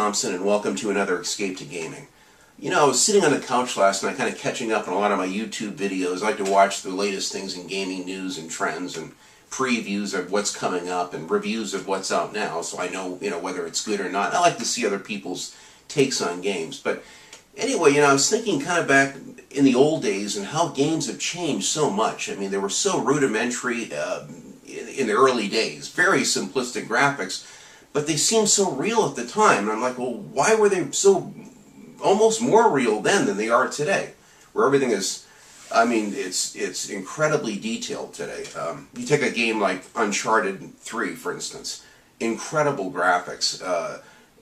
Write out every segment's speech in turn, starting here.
Thompson, and welcome to another Escape to Gaming. You know, I was sitting on the couch last night kind of catching up on a lot of my YouTube videos. I like to watch the latest things in gaming news and trends and previews of what's coming up and reviews of what's out now, so I know, whether it's good or not. I like to see other people's takes on games. But anyway, I was thinking kind of back in the old days and how games have changed so much. I mean, they were so rudimentary in the early days, very simplistic graphics, but they seemed so real at the time. And I'm like, well, why were they so almost more real then than they are today? Where everything is, I mean, it's incredibly detailed today. You take a game like Uncharted 3, for instance, incredible graphics.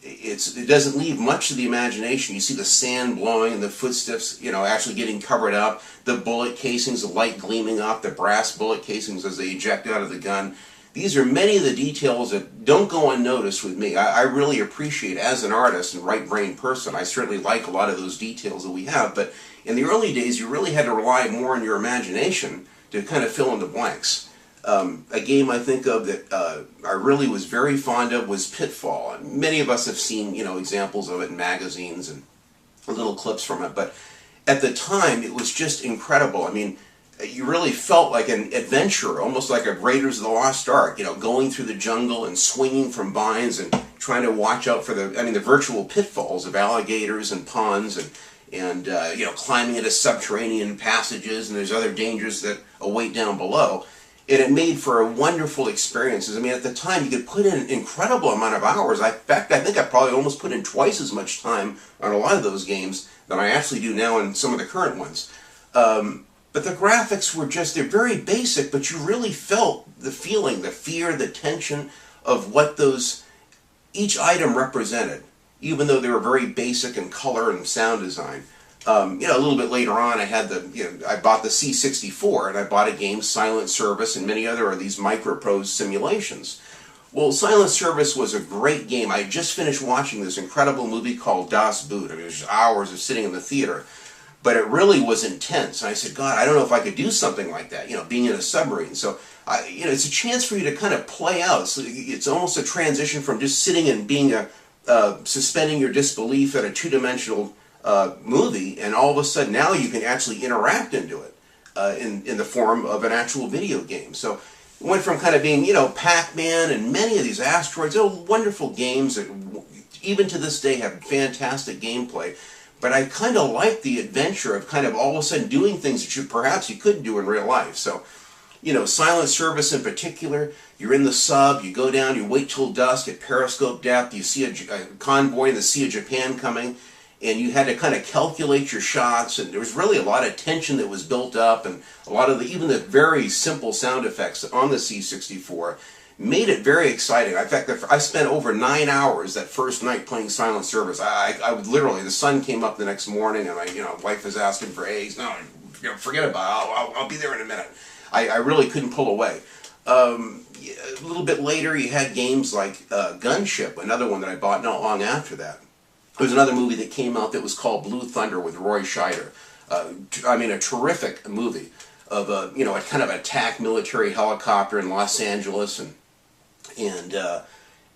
It doesn't leave much to the imagination. You see the sand blowing and the footsteps, actually getting covered up, the bullet casings, the light gleaming off the brass bullet casings as they eject out of the gun. These are many of the details that don't go unnoticed with me. I really appreciate, as an artist and right-brained person, I certainly like a lot of those details that we have, but in the early days you really had to rely more on your imagination to kind of fill in the blanks. A game I think of that I really was very fond of was Pitfall. Many of us have seen, examples of it in magazines and little clips from it, but at the time it was just incredible. I mean, you really felt like an adventurer, almost like a Raiders of the Lost Ark, going through the jungle and swinging from vines and trying to watch out for the virtual pitfalls of alligators and ponds and climbing into subterranean passages, and there's other dangers that await down below. And it made for a wonderful experiences. I mean, at the time, you could put in an incredible amount of hours. In fact, I think I probably almost put in twice as much time on a lot of those games than I actually do now in some of the current ones. But the graphics were they're very basic, but you really felt the feeling, the fear, the tension of what each item represented, even though they were very basic in color and sound design. A little bit later on, I had I bought the C64, and I bought a game, Silent Service, and many other of these microprose simulations. Well, Silent Service was a great game. I had just finished watching this incredible movie called Das Boot. I mean, it was just hours of sitting in the theater. But it really was intense. And I said, God, I don't know if I could do something like that, being in a submarine. So, it's a chance for you to kind of play out. So it's almost a transition from just sitting and being suspending your disbelief at a two-dimensional movie, and all of a sudden now you can actually interact into it in the form of an actual video game. So it went from kind of being, Pac-Man and many of these asteroids. They're wonderful games that even to this day have fantastic gameplay. But I kind of like the adventure of kind of all of a sudden doing things that perhaps you couldn't do in real life. So, Silent Service in particular, you're in the sub, you go down, you wait till dusk at periscope depth, you see a convoy in the Sea of Japan coming, and you had to kind of calculate your shots, and there was really a lot of tension that was built up, and a lot of even the very simple sound effects on the C64 made it very exciting. In fact, I spent over 9 hours that first night playing Silent Service. I would literally, the sun came up the next morning, and my wife was asking for eggs. No, forget about it. I'll be there in a minute. I really couldn't pull away. A little bit later, you had games like Gunship, another one that I bought not long after that. There was another movie that came out that was called Blue Thunder with Roy Scheider. A terrific movie of a kind of attack military helicopter in Los Angeles, and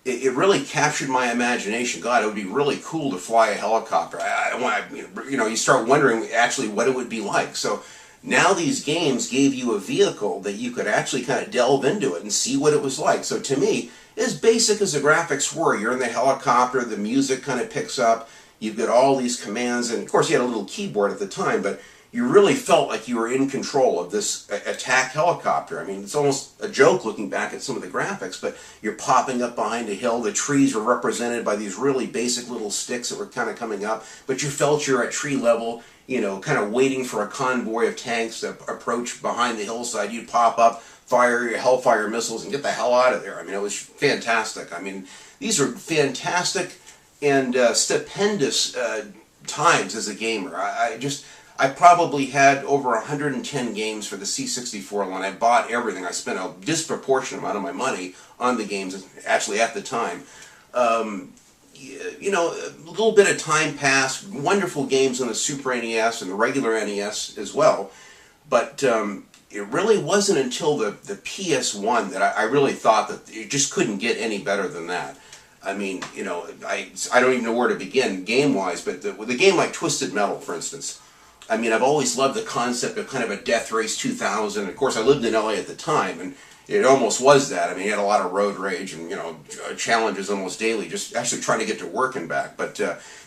it really captured my imagination. God, it would be really cool to fly a helicopter. You start wondering actually what it would be like. So now these games gave you a vehicle that you could actually kind of delve into it and see what it was like. So to me, as basic as the graphics were, you're in the helicopter, the music kind of picks up, you've got all these commands, and of course you had a little keyboard at the time, but you really felt like you were in control of this attack helicopter. I mean, it's almost a joke looking back at some of the graphics, but you're popping up behind a hill. The trees were represented by these really basic little sticks that were kind of coming up, but you felt you're at tree level, kind of waiting for a convoy of tanks to approach behind the hillside. You'd pop up, fire your Hellfire missiles, and get the hell out of there. I mean, it was fantastic. I mean, these are fantastic and stupendous times as a gamer. I probably had over 110 games for the C64 line. I bought everything. I spent a disproportionate amount of my money on the games, actually, at the time. A little bit of time passed. Wonderful games on the Super NES and the regular NES as well. But it really wasn't until the PS1 that I really thought that it just couldn't get any better than that. I mean, you know, I don't even know where to begin game-wise, but with a game like Twisted Metal, for instance, I mean, I've always loved the concept of kind of a Death Race 2000. Of course, I lived in LA at the time, and it almost was that. I mean, you had a lot of road rage and, you know, challenges almost daily, just actually trying to get to work and back. But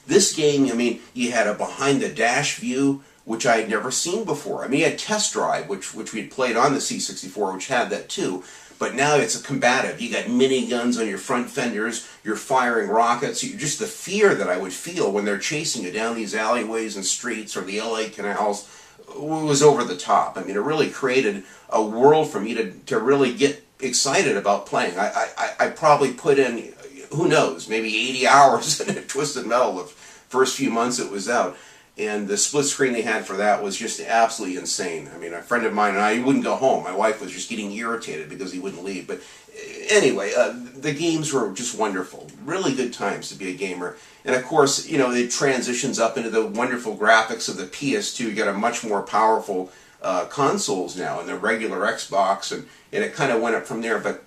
this game, I mean, you had a behind-the-dash view, which I had never seen before. I mean, you had Test Drive, which we had played on the C64, which had that too. But now it's a combative. You got miniguns on your front fenders. You're firing rockets. Just the fear that I would feel when they're chasing you down these alleyways and streets or the LA canals was over the top. I mean, it really created a world for me to really get excited about playing. I probably put in, who knows, maybe 80 hours in Twisted Metal the first few months it was out. And the split screen they had for that was just absolutely insane. I mean, a friend of mine and I, he wouldn't go home. My wife was just getting irritated because he wouldn't leave. But anyway, the games were just wonderful. Really good times to be a gamer. And of course, you know, it transitions up into the wonderful graphics of the PS2. You got a much more powerful consoles now and the regular Xbox, and it kind of went up from there. But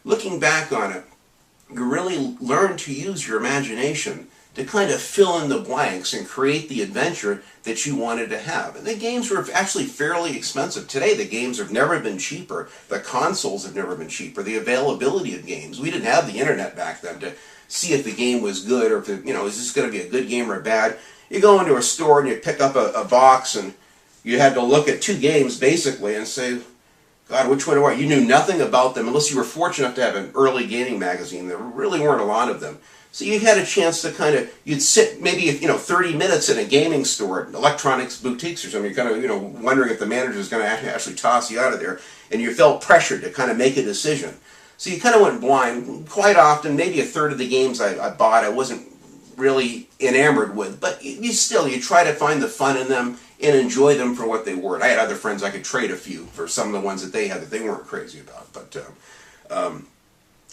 looking back on it, you really learn to use your imagination to kind of fill in the blanks and create the adventure that you wanted to have. And the games were actually fairly expensive. Today the games have never been cheaper. The consoles have never been cheaper. The availability of games. We didn't have the internet back then to see if the game was good or if it, you know, is this going to be a good game or bad. You go into a store and you pick up a box and you had to look at two games basically and say, God, which one do I? You knew nothing about them unless you were fortunate enough to have an early gaming magazine. There really weren't a lot of them. So you had a chance to kind of, you'd sit maybe, you know, 30 minutes in a gaming store, electronics boutiques or something, you're kind of, you know, wondering if the manager is going to actually toss you out of there, and you felt pressured to kind of make a decision. So you kind of went blind. Quite often, maybe a third of the games I bought I wasn't really enamored with, but you try to find the fun in them and enjoy them for what they were. And I had other friends I could trade a few for some of the ones that they had that they weren't crazy about. But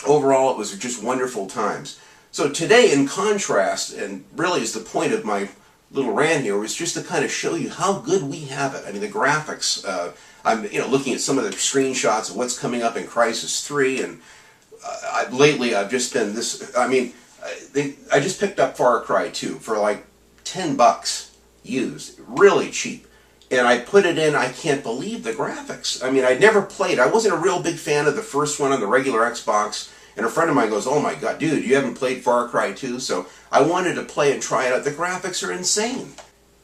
overall, it was just wonderful times. So today, in contrast, and really is the point of my little rant here, was just to kind of show you how good we have it. I mean, the graphics. I'm looking at some of the screenshots of what's coming up in Crysis 3, and lately I've just been this. I mean, I just picked up Far Cry 2 for like $10 used, really cheap. And I put it in, I can't believe the graphics. I mean, I'd never played. I wasn't a real big fan of the first one on the regular Xbox. And a friend of mine goes, oh my God, dude, you haven't played Far Cry 2? So I wanted to play and try it out. The graphics are insane.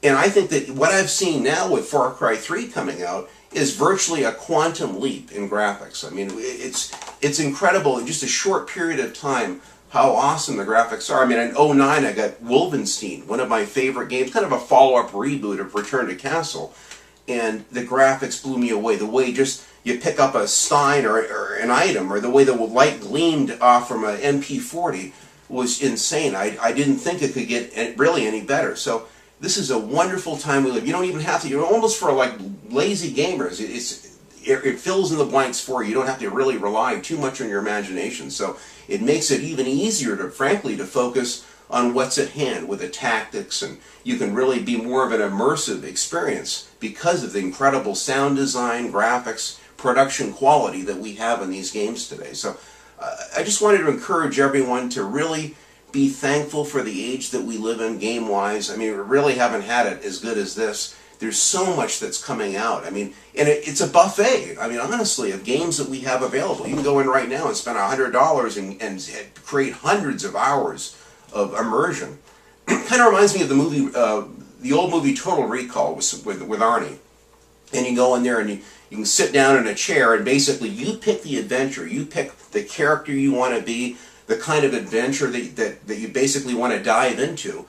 And I think that what I've seen now with Far Cry 3 coming out is virtually a quantum leap in graphics. I mean, it's incredible in just a short period of time how awesome the graphics are. I mean, in '09 I got Wolfenstein, one of my favorite games, kind of a follow-up reboot of Return to Castle. And the graphics blew me away. The way just you pick up a sign or an item, or the way the light gleamed off from an MP40 was insane. I didn't think it could get really any better. So this is a wonderful time we live. You don't even have to, you're almost for like lazy gamers. It fills in the blanks for you. You don't have to really rely too much on your imagination. So it makes it even easier to, frankly, to focus on what's at hand with the tactics, and you can really be more of an immersive experience because of the incredible sound design, graphics, production quality that we have in these games today. So I just wanted to encourage everyone to really be thankful for the age that we live in game-wise. I mean, we really haven't had it as good as this. There's so much that's coming out. I mean, and it's a buffet. I mean, honestly, of games that we have available. You can go in right now and spend $100 and create hundreds of hours of immersion. Kind of reminds me of the movie, the old movie Total Recall with Arnie. And you go in there and you can sit down in a chair and basically you pick the adventure. You pick the character you want to be, the kind of adventure that you basically want to dive into.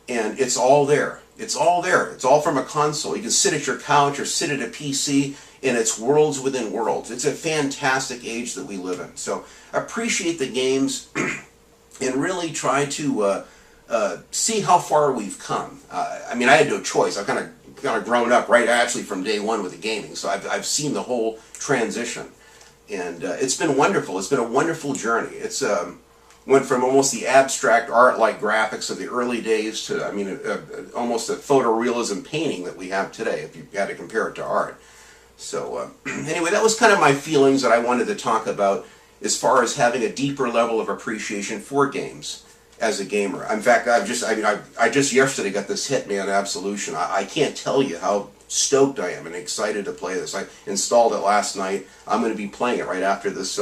And it's all there. It's all there. It's all from a console. You can sit at your couch or sit at a PC, and it's worlds within worlds. It's a fantastic age that we live in. So appreciate the games and really try to see how far we've come. I mean, I had no choice. I've kind of grown up right actually from day one with the gaming. So I've seen the whole transition. And it's been wonderful. It's been a wonderful journey. It's went from almost the abstract art-like graphics of the early days to, I mean, almost a photorealism painting that we have today, if you had to compare it to art. So anyway, that was kind of my feelings that I wanted to talk about. as far as having a deeper level of appreciation for games as a gamer. In fact, I just yesterday got this Hitman Absolution. I can't tell you how stoked I am and excited to play this. I installed it last night. I'm going to be playing it right after this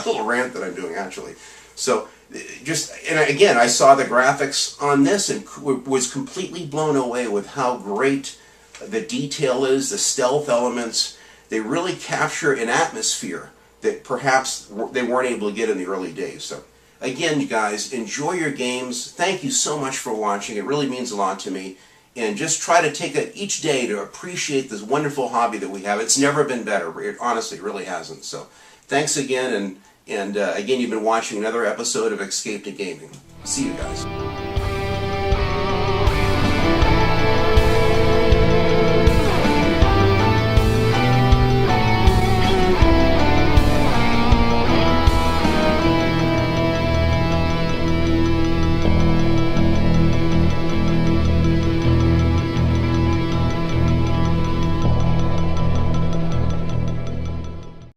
little rant that I'm doing, actually. So, and again, I saw the graphics on this and was completely blown away with how great the detail is, the stealth elements. They really capture an atmosphere that perhaps they weren't able to get in the early days. So, again, you guys, enjoy your games. Thank you so much for watching. It really means a lot to me. And just try to take each day to appreciate this wonderful hobby that we have. It's never been better. It honestly really hasn't. So, thanks again. And again, you've been watching another episode of Escape to Gaming. See you guys.